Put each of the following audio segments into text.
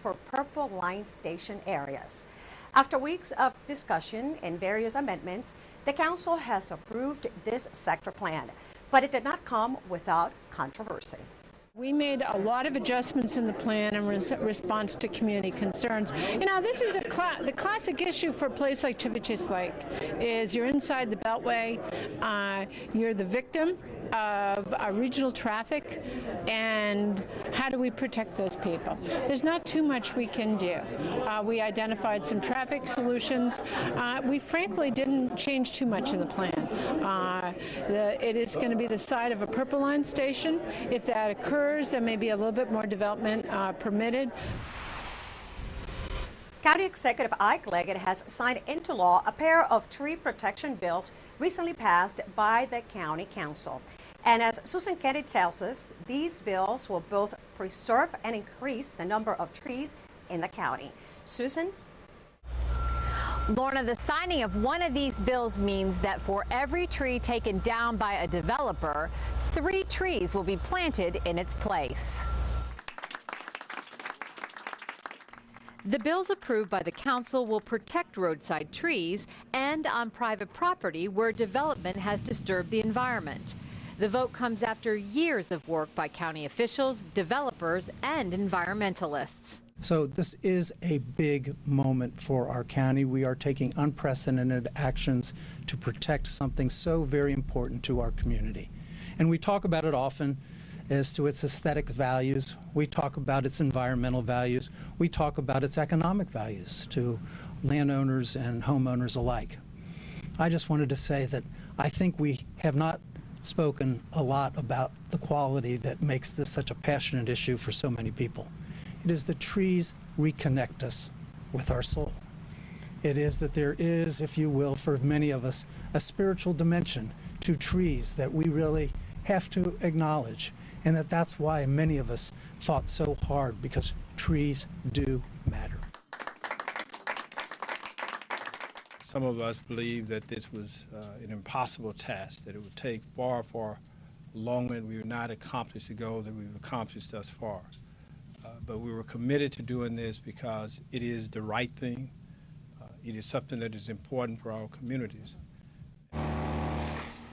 for Purple Line Station areas. After weeks of discussion and various amendments, the council has approved this sector plan, but it did not come without controversy. We made a lot of adjustments in the plan in response to community concerns. You know, this is the classic issue for a place like Chivas Lake is you're inside the Beltway, you're the victim of regional traffic, and how do we protect those people? There's not too much we can do. We identified some traffic solutions. We frankly didn't change too much in the plan. It is going to be the side of a Purple Line station. If that occurs, there may be a little bit more development permitted. County Executive Ike Leggett has signed into law a pair of tree protection bills recently passed by the County Council. And as Susan Kennedy tells us, these bills will both preserve and increase the number of trees in the county. Susan? Lorna, the signing of one of these bills means that for every tree taken down by a developer, 3 trees will be planted in its place. The bills approved by the council will protect roadside trees and on private property where development has disturbed the environment. The vote comes after years of work by county officials, developers, and environmentalists. So this is a big moment for our county. We are taking unprecedented actions to protect something so very important to our community. And we talk about it often as to its aesthetic values. We talk about its environmental values. We talk about its economic values to landowners and homeowners alike. I just wanted to say that I think we have not spoken a lot about the quality that makes this such a passionate issue for so many people. It is the trees reconnect us with our soul. It is that there is, if you will, for many of us, a spiritual dimension to trees that we really have to acknowledge, and that's why many of us fought so hard, because trees do matter. Some of us believe that this was an impossible task, that it would take far, far longer, and we would not accomplish the goal that we've accomplished thus far. But we were committed to doing this because it is the right thing. It is something that is important for our communities.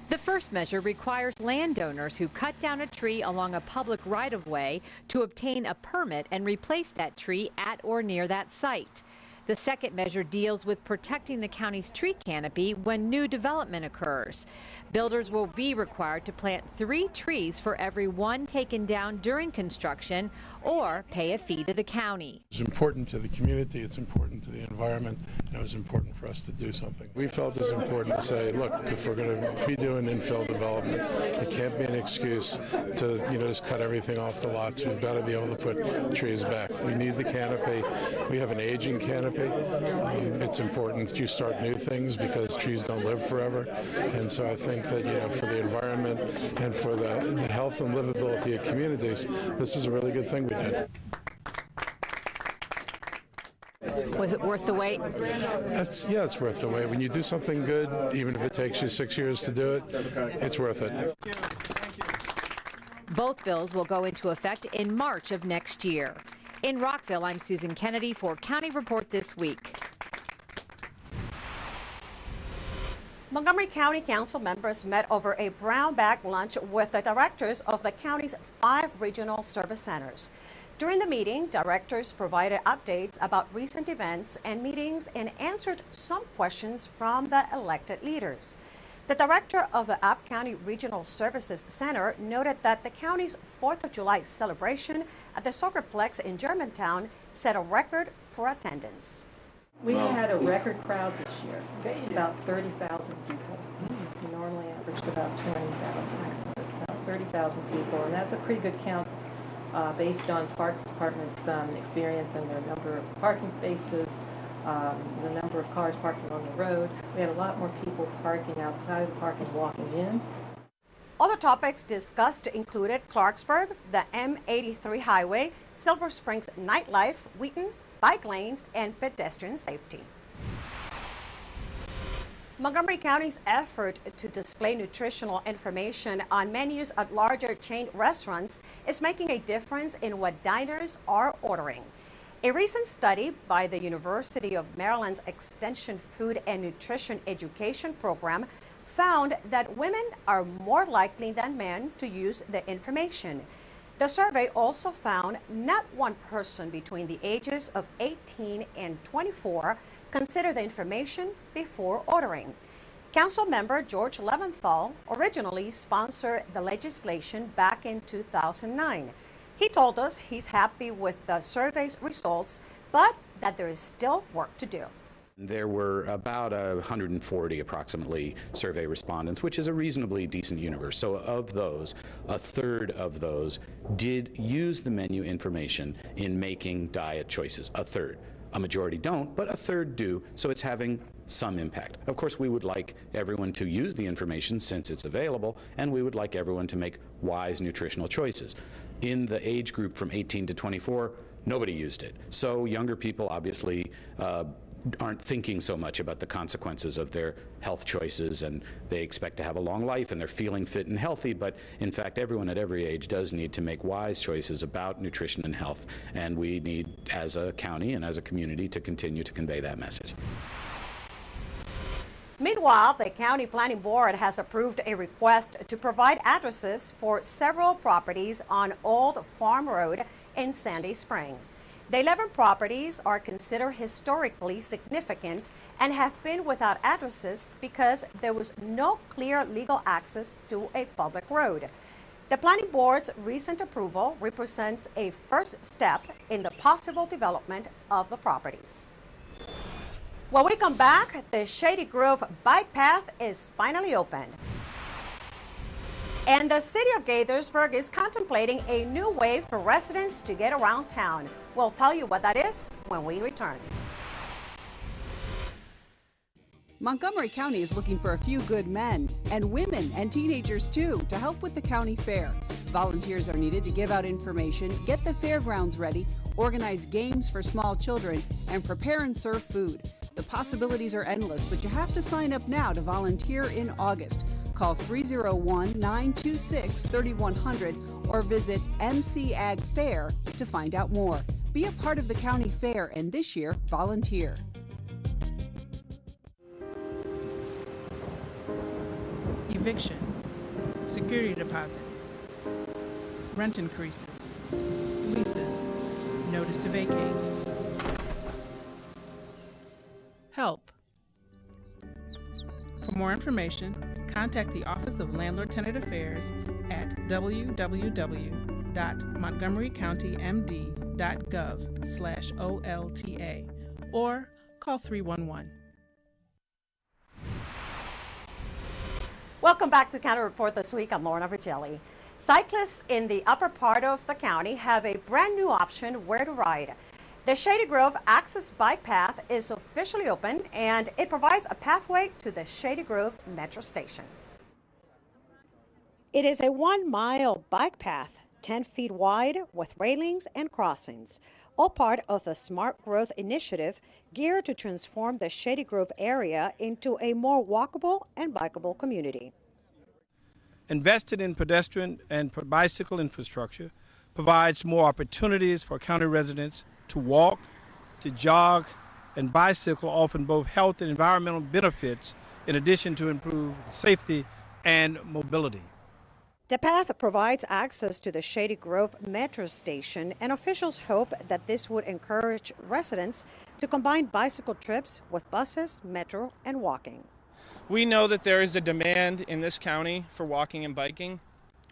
The first measure requires landowners who cut down a tree along a public right-of-way to obtain a permit and replace that tree at or near that site. The second measure deals with protecting the county's tree canopy when new development occurs. Builders will be required to plant 3 trees for every 1 taken down during construction or pay a fee to the county. It's important to the community, it's important to the environment, and it was important for us to do something. We felt it's important to say, look, if we're going to be doing infill development, it can't be an excuse to just cut everything off the lots. We've got to be able to put trees back. We need the canopy. We have an aging canopy. It's important that you start new things because trees don't live forever. And so I think that, for the environment and for the health and livability of communities, this is a really good thing we did. Was it worth the wait? Yeah, it's worth the wait. When you do something good, even if it takes you 6 years to do it, it's worth it. Both bills will go into effect in March of next year. In Rockville, I'm Susan Kennedy for County Report This Week. Montgomery County Council members met over a brown bag lunch with the directors of the county's 5 regional service centers. During the meeting, directors provided updates about recent events and meetings and answered some questions from the elected leaders. The director of the App County Regional Services Center noted that the county's 4th of July celebration at the Soccerplex in Germantown set a record for attendance. We had a record crowd this year, about 30,000 people. We normally averaged about 20,000, about 30,000 people, and that's a pretty good count based on Parks Department's experience and their number of parking spaces, the number of cars parked along the road. We had a lot more people parking outside of the park and walking in. Other topics discussed included Clarksburg, the M83 highway, Silver Springs nightlife, Wheaton, bike lanes, and pedestrian safety. Montgomery County's effort to display nutritional information on menus at larger chain restaurants is making a difference in what diners are ordering. A recent study by the University of Maryland's Extension Food and Nutrition Education program found that women are more likely than men to use the information. The survey also found not one person between the ages of 18 and 24 considered the information before ordering. Council member George Leventhal originally sponsored the legislation back in 2009. He told us he's happy with the survey's results, but that there is still work to do. There were about 140 approximately survey respondents, which is a reasonably decent universe. So of those, a third of those did use the menu information in making diet choices. A third. A majority don't, but a third do, so it's having some impact. Of course, we would like everyone to use the information since it's available, and we would like everyone to make wise nutritional choices. In the age group from 18 to 24, nobody used it. So younger people obviously aren't thinking so much about the consequences of their health choices, and they expect to have a long life and they're feeling fit and healthy, but in fact everyone at every age does need to make wise choices about nutrition and health, and we need as a county and as a community to continue to convey that message. Meanwhile, the County Planning Board has approved a request to provide addresses for several properties on Old Farm Road in Sandy Spring. The 11 properties are considered historically significant and have been without addresses because there was no clear legal access to a public road. The Planning Board's recent approval represents a first step in the possible development of the properties. When we come back, the Shady Grove bike path is finally opened. And the city of Gaithersburg is contemplating a new way for residents to get around town. We'll tell you what that is when we return. Montgomery County is looking for a few good men and women and teenagers too to help with the county fair. Volunteers are needed to give out information, get the fairgrounds ready, organize games for small children, and prepare and serve food. The possibilities are endless, but you have to sign up now to volunteer in August. Call 301-926-3100 or visit MC Ag Fair to find out more. Be a part of the county fair and this year volunteer. Eviction, security deposits, rent increases, leases, notice to vacate. Help. For more information, contact the Office of Landlord-Tenant Affairs at www.montgomerycountymd.gov/OLTA or call 311. Welcome back to County Report this week. I'm Lorna Virgelli. Cyclists in the upper part of the county have a brand new option where to ride. The Shady Grove Access Bike Path is officially open, and it provides a pathway to the Shady Grove Metro Station. It is a 1-mile bike path, 10 feet wide with railings and crossings, all part of the Smart Growth Initiative geared to transform the Shady Grove area into a more walkable and bikeable community. Invested in pedestrian and bicycle infrastructure provides more opportunities for county residents to walk, to jog, and bicycle, offering both health and environmental benefits in addition to improved safety and mobility. The path provides access to the Shady Grove Metro Station, and officials hope that this would encourage residents to combine bicycle trips with buses, metro, and walking. We know that there is a demand in this county for walking and biking.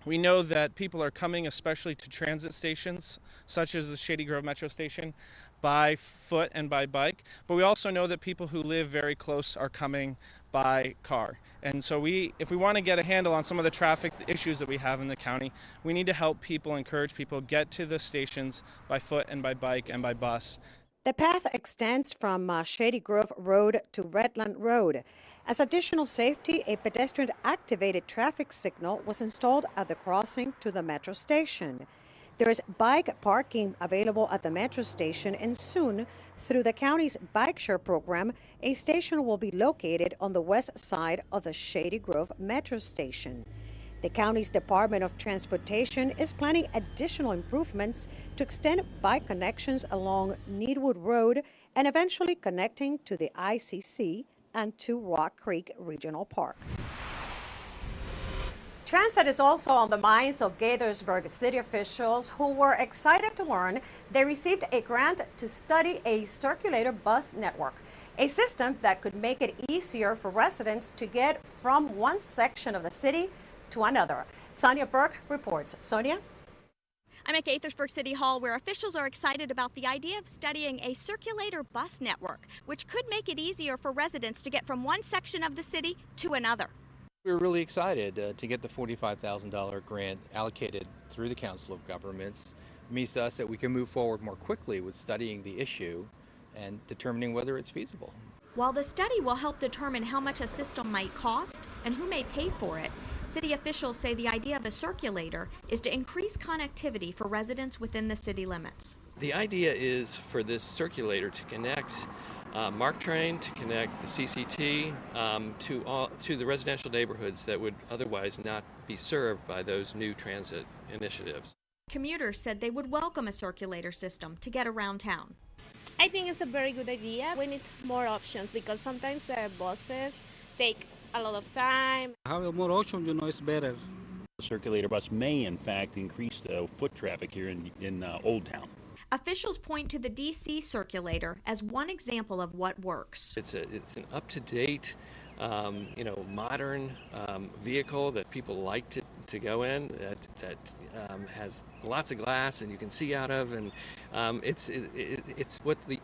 We know that people are coming, especially to transit stations, such as the Shady Grove Metro Station, by foot and by bike. But we also know that people who live very close are coming by car. And so if we want to get a handle on some of the traffic issues that we have in the county, we need to help people, encourage people get to the stations by foot and by bike and by bus. The path extends from Shady Grove Road to Redland Road. As additional safety, a pedestrian-activated traffic signal was installed at the crossing to the metro station. There is bike parking available at the metro station, and soon, through the county's bike share program, a station will be located on the west side of the Shady Grove Metro Station. The county's Department of Transportation is planning additional improvements to extend bike connections along Needwood Road and eventually connecting to the ICC and to Rock Creek Regional Park. Transit is also on the minds of Gaithersburg city officials who were excited to learn they received a grant to study a circulator bus network, a system that could make it easier for residents to get from one section of the city to another. Sonia Burke reports. Sonia? I'm at Gaithersburg City Hall, where officials are excited about the idea of studying a circulator bus network, which could make it easier for residents to get from one section of the city to another. We're really excited to get the $45,000 grant allocated through the Council of Governments. It means to us that we can move forward more quickly with studying the issue and determining whether it's feasible. While the study will help determine how much a system might cost and who may pay for it, city officials say the idea of a circulator is to increase connectivity for residents within the city limits. The idea is for this circulator to connect MARC train, to connect the CCT to the residential neighborhoods that would otherwise not be served by those new transit initiatives. Commuters said they would welcome a circulator system to get around town. I think it's a very good idea. We need more options because sometimes the buses take a lot of time. Having more options, is better. The circulator bus may, in fact, increase the foot traffic here in Old Town. Officials point to the DC circulator as one example of what works. It's an up-to-date, modern vehicle that people like to go in, that has lots of glass and you can see out of, and it's what the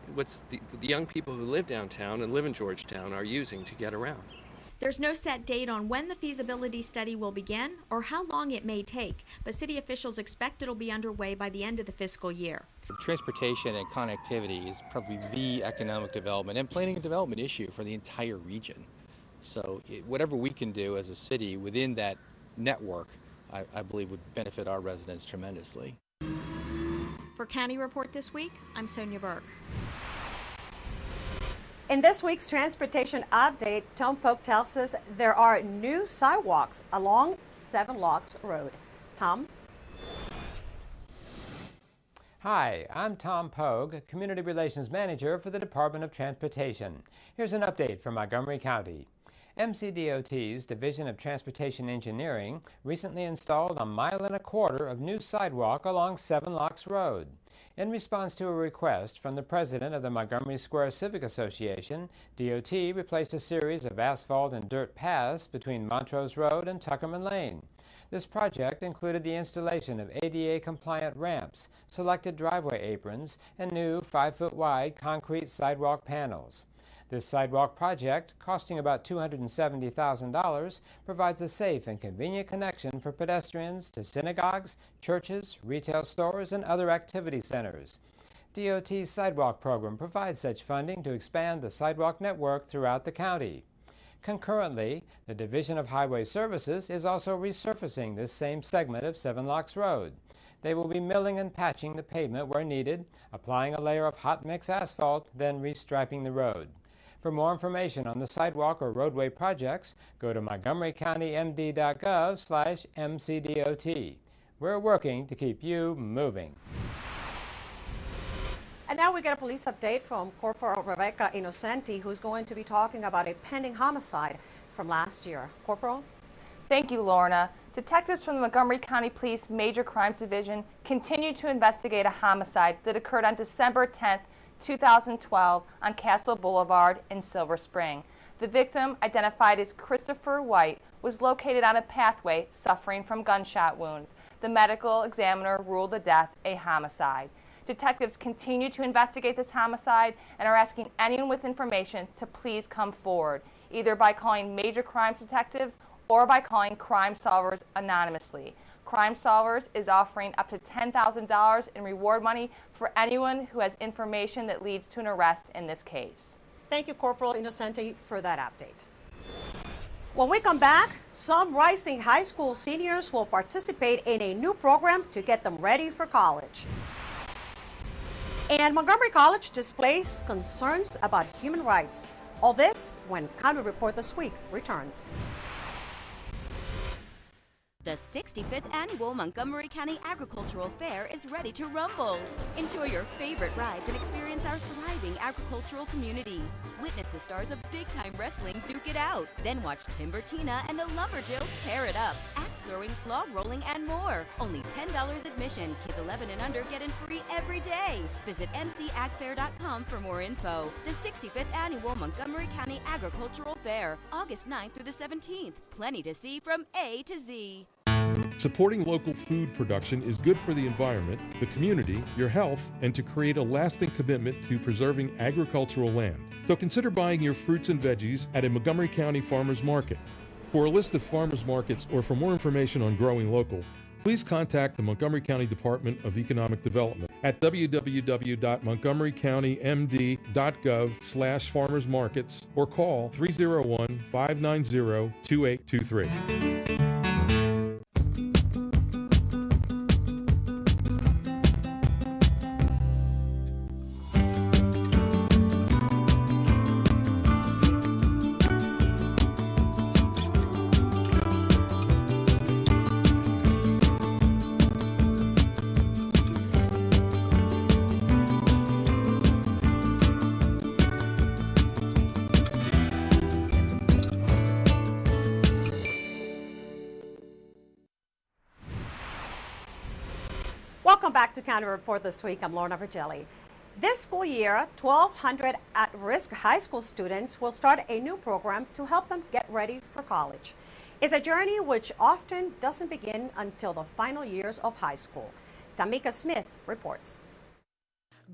young people who live downtown and live in Georgetown are using to get around. There's no set date on when the feasibility study will begin or how long it may take, but city officials expect it'll be underway by the end of the fiscal year. Transportation and connectivity is probably the economic development and planning and development issue for the entire region. So whatever we can do as a city within that network, I believe would benefit our residents tremendously. For County Report This Week, I'm Sonia Burke. In this week's transportation update, Tom Pogue tells us there are new sidewalks along 7 Locks Road. Tom? Hi, I'm Tom Pogue, Community Relations Manager for the Department of Transportation. Here's an update from Montgomery County. MCDOT's Division of Transportation Engineering recently installed 1.25 miles of new sidewalk along 7 Locks Road. In response to a request from the president of the Montgomery Square Civic Association, DOT replaced a series of asphalt and dirt paths between Montrose Road and Tuckerman Lane. This project included the installation of ADA-compliant ramps, selected driveway aprons, and new 5-foot-wide concrete sidewalk panels. This sidewalk project, costing about $270,000, provides a safe and convenient connection for pedestrians to synagogues, churches, retail stores, and other activity centers. DOT's sidewalk program provides such funding to expand the sidewalk network throughout the county. Concurrently, the Division of Highway Services is also resurfacing this same segment of 7 Locks Road. They will be milling and patching the pavement where needed, applying a layer of hot mix asphalt, then restriping the road. For more information on the sidewalk or roadway projects, go to montgomerycountymd.gov/MCDOT. We're working to keep you moving. And now we get a police update from Corporal Rebecca Innocenti, who's going to be talking about a pending homicide from last year. Corporal? Thank you, Lorna. Detectives from the Montgomery County Police Major Crimes Division continue to investigate a homicide that occurred on December 10th, 2012 on Castle Boulevard in Silver Spring. The victim, identified as Christopher White, was located on a pathway suffering from gunshot wounds. The medical examiner ruled the death a homicide. Detectives continue to investigate this homicide and are asking anyone with information to please come forward, either by calling Major Crimes Detectives or by calling Crime Solvers anonymously. Crime Solvers is offering up to $10,000 in reward money for anyone who has information that leads to an arrest in this case. Thank you, Corporal Innocenti, for that update. When we come back, some rising high school seniors will participate in a new program to get them ready for college. And Montgomery College displays concerns about human rights. All this when County Report This Week returns. The 65th Annual Montgomery County Agricultural Fair is ready to rumble. Enjoy your favorite rides and experience our thriving agricultural community. Witness the stars of big-time wrestling duke it out. Then watch Timbertina and the Lumberjills tear it up. Axe throwing, log rolling, and more. Only $10 admission. Kids 11 and under get in free every day. Visit mcagfair.com for more info. The 65th Annual Montgomery County Agricultural Fair, August 9th through the 17th. Plenty to see from A to Z. Supporting local food production is good for the environment, the community, your health, and to create a lasting commitment to preserving agricultural land. So consider buying your fruits and veggies at a Montgomery County farmers market. For a list of farmers markets or for more information on growing local, please contact the Montgomery County Department of Economic Development at www.montgomerycountymd.gov/farmersmarkets or call 301-590-2823. Welcome back to County Report this week. I'm Lorna Virgelli. This school year, 1,200 at-risk high school students will start a new program to help them get ready for college. It's a journey which often doesn't begin until the final years of high school. Tamika Smith reports.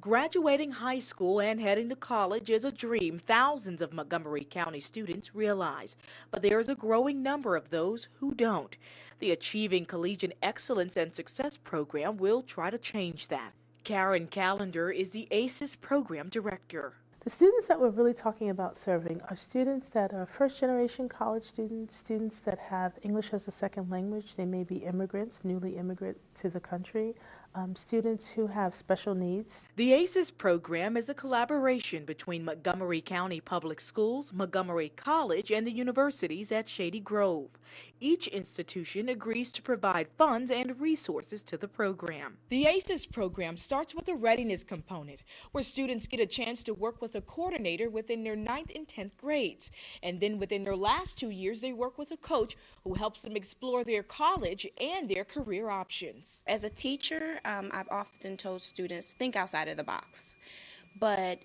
Graduating high school and heading to college is a dream thousands of Montgomery County students realize, but there is a growing number of those who don't. The Achieving Collegiate Excellence and Success program will try to change that. Karen Callender is the ACES program director. The students that we're really talking about serving are students that are first-generation college students, students that have English as a second language. They may be immigrants, newly immigrant to the country, students who have special needs. The ACES program is a collaboration between Montgomery County Public Schools, Montgomery College, and the universities at Shady Grove. Each institution agrees to provide funds and resources to the program. The ACES program starts with a readiness component, where students get a chance to work with a coordinator within their 9th and 10th grades. And then within their last 2 years, they work with a coach who helps them explore their college and their career options. As a teacher, I've often told students, think outside of the box. But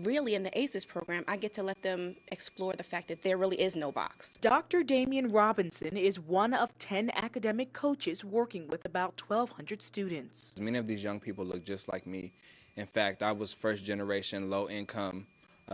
really in the ACES program, I get to let them explore the fact that there really is no box. Dr. Damian Robinson is one of 10 academic coaches working with about 1,200 students. Many of these young people look just like me. In fact, I was first generation low income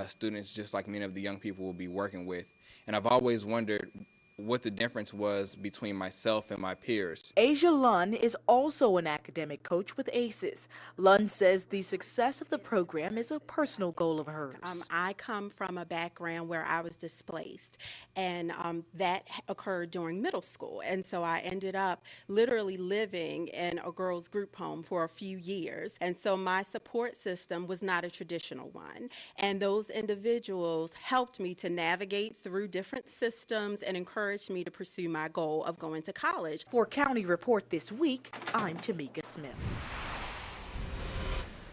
students, just like many of the young people we'll be working with. And I've always wondered what the difference was between myself and my peers. Asia Lunn is also an academic coach with ACES. Lunn says the success of the program is a personal goal of hers. I come from a background where I was displaced, and that occurred during middle school. And so I ended up literally living in a girls' group home for a few years. And so my support system was not a traditional one. And those individuals helped me to navigate through different systems and encouraged me to pursue my goal of going to college. For County Report this week, I'm Tamika Smith.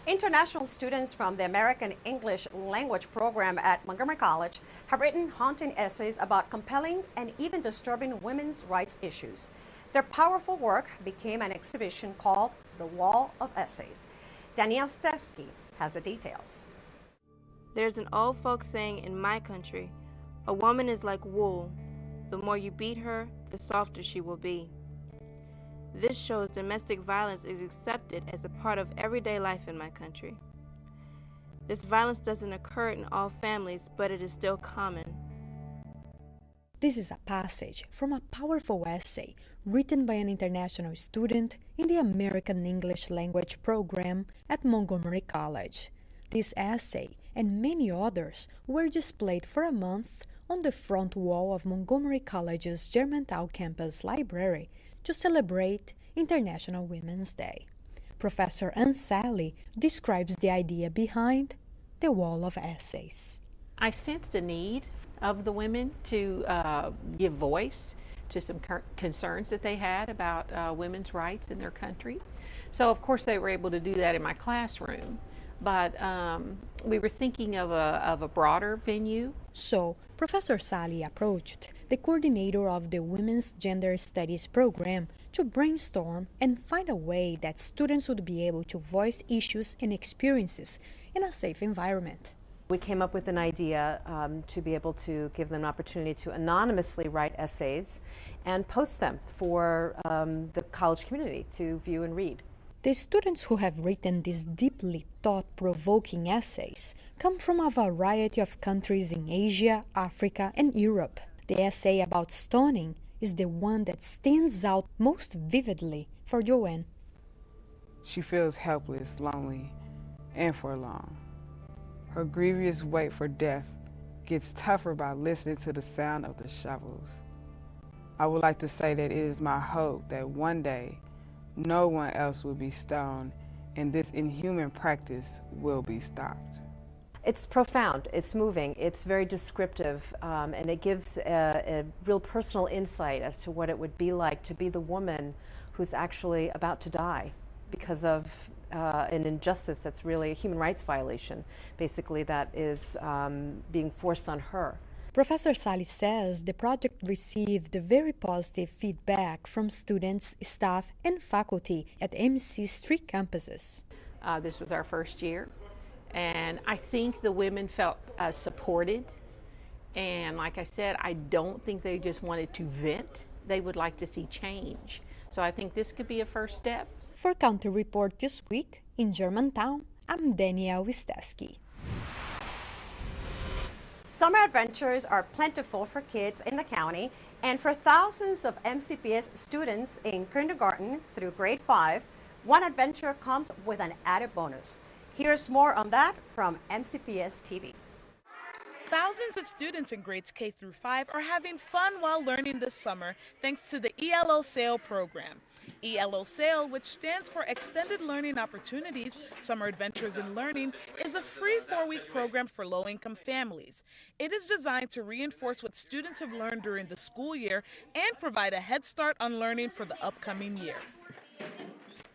International students from the American English Language program at Montgomery College have written haunting essays about compelling and even disturbing women's rights issues. Their powerful work became an exhibition called The Wall of Essays. Danielle Stesky has the details. There's an old folk saying in my country, a woman is like wool. The more you beat her, the softer she will be. This shows domestic violence is accepted as a part of everyday life in my country. This violence doesn't occur in all families, but it is still common. This is a passage from a powerful essay written by an international student in the American English Language program at Montgomery College. This essay and many others were displayed for a month on the front wall of Montgomery College's Germantown campus library to celebrate International Women's Day. Professor Ann Sally describes the idea behind the Wall of Essays. I sensed a need of the women to give voice to some concerns that they had about women's rights in their country. So of course they were able to do that in my classroom, but we were thinking of a broader venue. So Professor Sally approached the coordinator of the Women's Gender Studies program to brainstorm and find a way that students would be able to voice issues and experiences in a safe environment. We came up with an idea to be able to give them an opportunity to anonymously write essays and post them for the college community to view and read. The students who have written these deeply thought-provoking essays come from a variety of countries in Asia, Africa, and Europe. The essay about stoning is the one that stands out most vividly for Joanne. She feels helpless, lonely, and forlorn. Her grievous wait for death gets tougher by listening to the sound of the shovels. I would like to say that it is my hope that one day no one else will be stoned and this inhuman practice will be stopped. It's profound, it's moving, it's very descriptive, and it gives a real personal insight as to what it would be like to be the woman who's actually about to die because of an injustice that's really a human rights violation, basically, that is being forced on her. Professor Sally says the project received very positive feedback from students, staff, and faculty at MC's 3 campuses. This was our first year, and I think the women felt supported. And like I said, I don't think they just wanted to vent. They would like to see change. So I think this could be a first step. For County Report this week, in Germantown, I'm Danielle Wisteski. Summer adventures are plentiful for kids in the county, and for thousands of MCPS students in kindergarten through grade 5, one adventure comes with an added bonus. Here's more on that from MCPS TV. Thousands of students in grades K through 5 are having fun while learning this summer thanks to the ELO SAIL program. ELO SAIL, which stands for Extended Learning Opportunities, Summer Adventures in Learning, is a free 4-week program for low-income families. It is designed to reinforce what students have learned during the school year and provide a head start on learning for the upcoming year.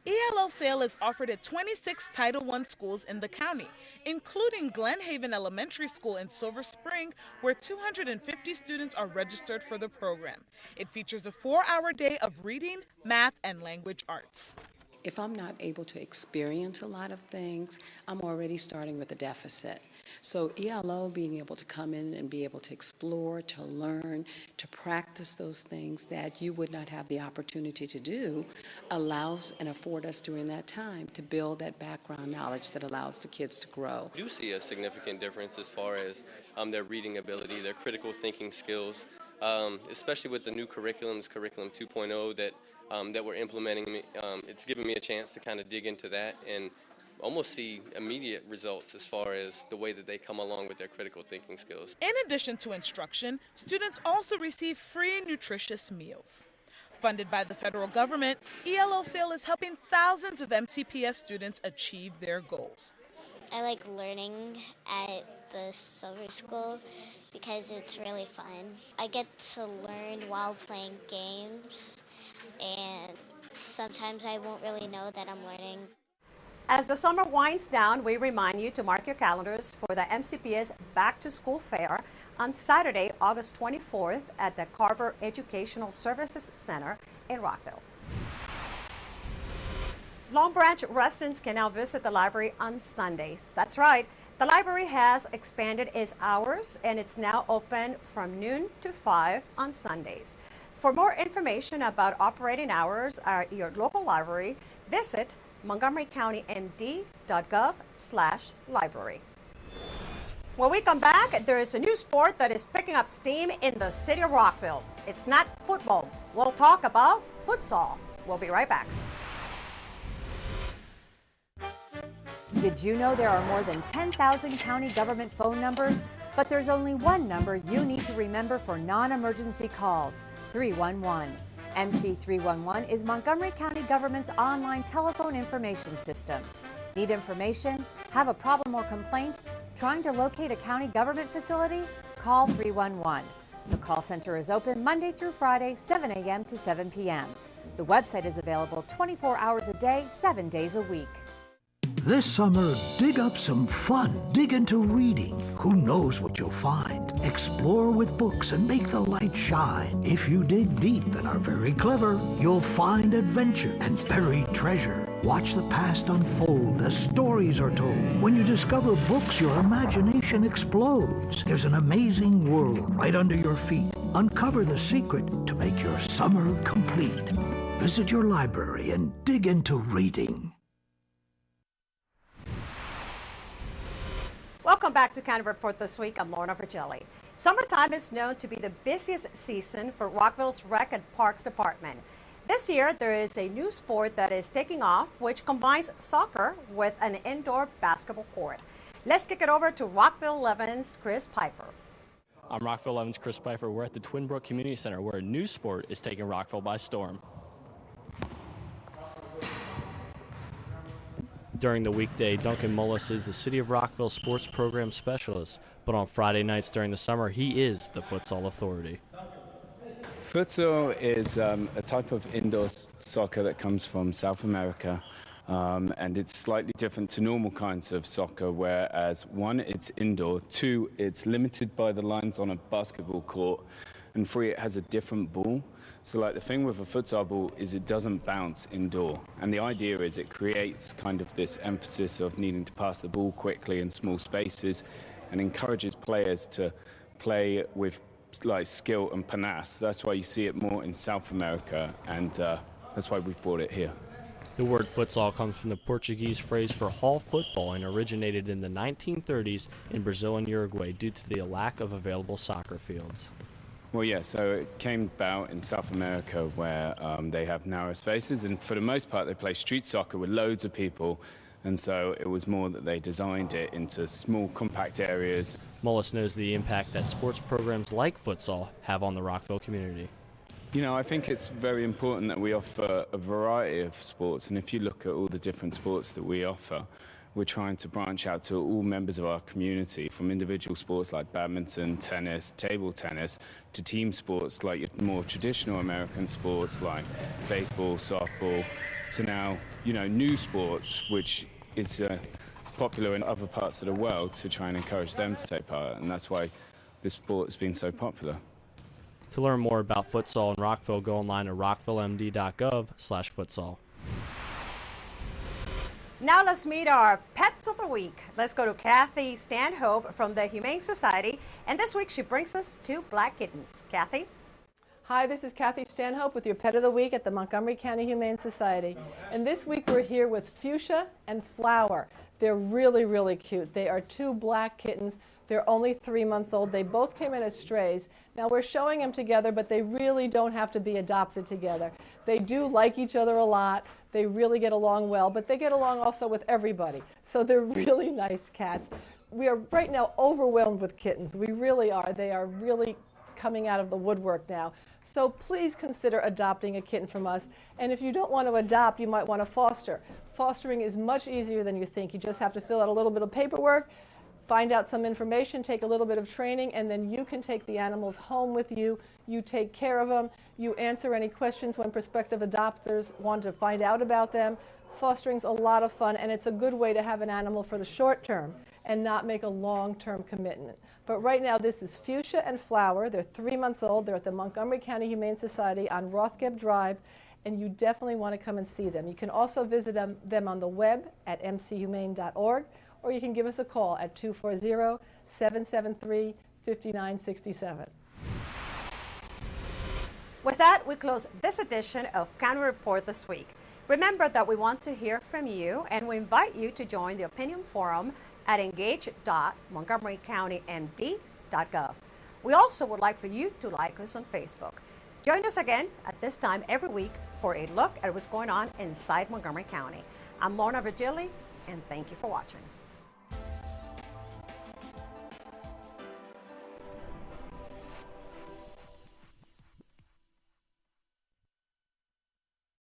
ELO SAIL is offered at 26 Title I schools in the county, including Glen Haven Elementary School in Silver Spring, where 250 students are registered for the program. It features a 4-hour day of reading, math, and language arts. If I'm not able to experience a lot of things, I'm already starting with a deficit. So ELO being able to come in and be able to explore, to learn, to practice those things that you would not have the opportunity to do allows and afford us during that time to build that background knowledge that allows the kids to grow. I do see a significant difference as far as their reading ability, their critical thinking skills, especially with the new curriculums, Curriculum 2.0 that we're implementing. It's given me a chance to kind of dig into that and almost see immediate results as far as the way that they come along with their critical thinking skills. In addition to instruction, students also receive free nutritious meals. Funded by the federal government, ELO SAIL is helping thousands of MCPS students achieve their goals. I like learning at the summer school because it's really fun. I get to learn while playing games, and sometimes I won't really know that I'm learning. As the summer winds down, we remind you to mark your calendars for the MCPS Back to School Fair on Saturday, August 24th at the Carver Educational Services Center in Rockville. Long Branch residents can now visit the library on Sundays. That's right. The library has expanded its hours and it's now open from noon to 5 on Sundays. For more information about operating hours at your local library, visit montgomerycountymd.gov/library. When we come back, there is a new sport that is picking up steam in the city of Rockville. It's not football. We'll talk about futsal. We'll be right back. Did you know there are more than 10,000 county government phone numbers? But there's only one number you need to remember for non-emergency calls, 311. MC311 is Montgomery County Government's online telephone information system. Need information? Have a problem or complaint? Trying to locate a county government facility? Call 311. The call center is open Monday through Friday, 7 a.m. to 7 p.m. The website is available 24 hours a day, 7 days a week. This summer, dig up some fun. Dig into reading. Who knows what you'll find? Explore with books and make the light shine. If you dig deep and are very clever, you'll find adventure and buried treasure. Watch the past unfold as stories are told. When you discover books, your imagination explodes. There's an amazing world right under your feet. Uncover the secret to make your summer complete. Visit your library and dig into reading. Welcome back to County Report This Week. I'm Lorna Virgili. Summertime is known to be the busiest season for Rockville's Rec and Parks Department. This year, there is a new sport that is taking off, which combines soccer with an indoor basketball court. Let's kick it over to Rockville 11's Chris Pfeiffer. I'm Rockville 11's Chris Pfeiffer. We're at the Twin Brook Community Center, where a new sport is taking Rockville by storm. During the weekday, Duncan Mullis is the City of Rockville sports program specialist, but on Friday nights during the summer, he is the futsal authority. Futsal is a type of indoor soccer that comes from South America, and it's slightly different to normal kinds of soccer, whereas one, it's indoor, two, it's limited by the lines on a basketball court, and three, it has a different ball. So like the thing with a futsal ball is it doesn't bounce indoor, and the idea is it creates kind of this emphasis of needing to pass the ball quickly in small spaces and encourages players to play with like skill and panache. That's why you see it more in South America, and that's why we brought it here. The word futsal comes from the Portuguese phrase for hall football and originated in the 1930s in Brazil and Uruguay due to the lack of available soccer fields. Well, yeah, so it came about in South America where they have narrow spaces, and for the most part they play street soccer with loads of people, and so it was more that they designed it into small, compact areas. Mullis knows the impact that sports programs like futsal have on the Rockville community. You know, I think it's very important that we offer a variety of sports, and if you look at all the different sports that we offer, we're trying to branch out to all members of our community, from individual sports like badminton, tennis, table tennis, to team sports like more traditional American sports like baseball, softball, to now, you know, new sports, which is popular in other parts of the world, to try and encourage them to take part, and that's why this sport has been so popular. To learn more about futsal in Rockville, go online to rockvillemd.gov/futsal. Now let's meet our pets of the week. Let's go to Kathy Stanhope from the Humane Society, and this week she brings us 2 black kittens. Kathy? Hi, this is Kathy Stanhope with your Pet of the Week at the Montgomery County Humane Society. And this week we're here with Fuchsia and Flower. They're really, really cute. They are 2 black kittens. They're only 3 months old. They both came in as strays. Now we're showing them together, but they really don't have to be adopted together. They do like each other a lot. They really get along well, but they get along also with everybody. So they're really nice cats. We are right now overwhelmed with kittens. We really are. They are really coming out of the woodwork now. So please consider adopting a kitten from us. And if you don't want to adopt, you might want to foster. Fostering is much easier than you think. You just have to fill out a little bit of paperwork, find out some information, take a little bit of training, and then you can take the animals home with you. You take care of them. You answer any questions when prospective adopters want to find out about them. Fostering's a lot of fun, and it's a good way to have an animal for the short term and not make a long-term commitment. But right now, this is Fuchsia and Flower. They're 3 months old. They're at the Montgomery County Humane Society on Rothgeb Drive, and you definitely want to come and see them. You can also visit them on the web at mchumane.org, or you can give us a call at 240-773-5967. With that, we close this edition of County Report This Week. Remember that we want to hear from you, and we invite you to join the Opinion Forum at engage.montgomerycountymd.gov. We also would like for you to like us on Facebook. Join us again at this time every week for a look at what's going on inside Montgomery County. I'm Lorna Virgili, and thank you for watching.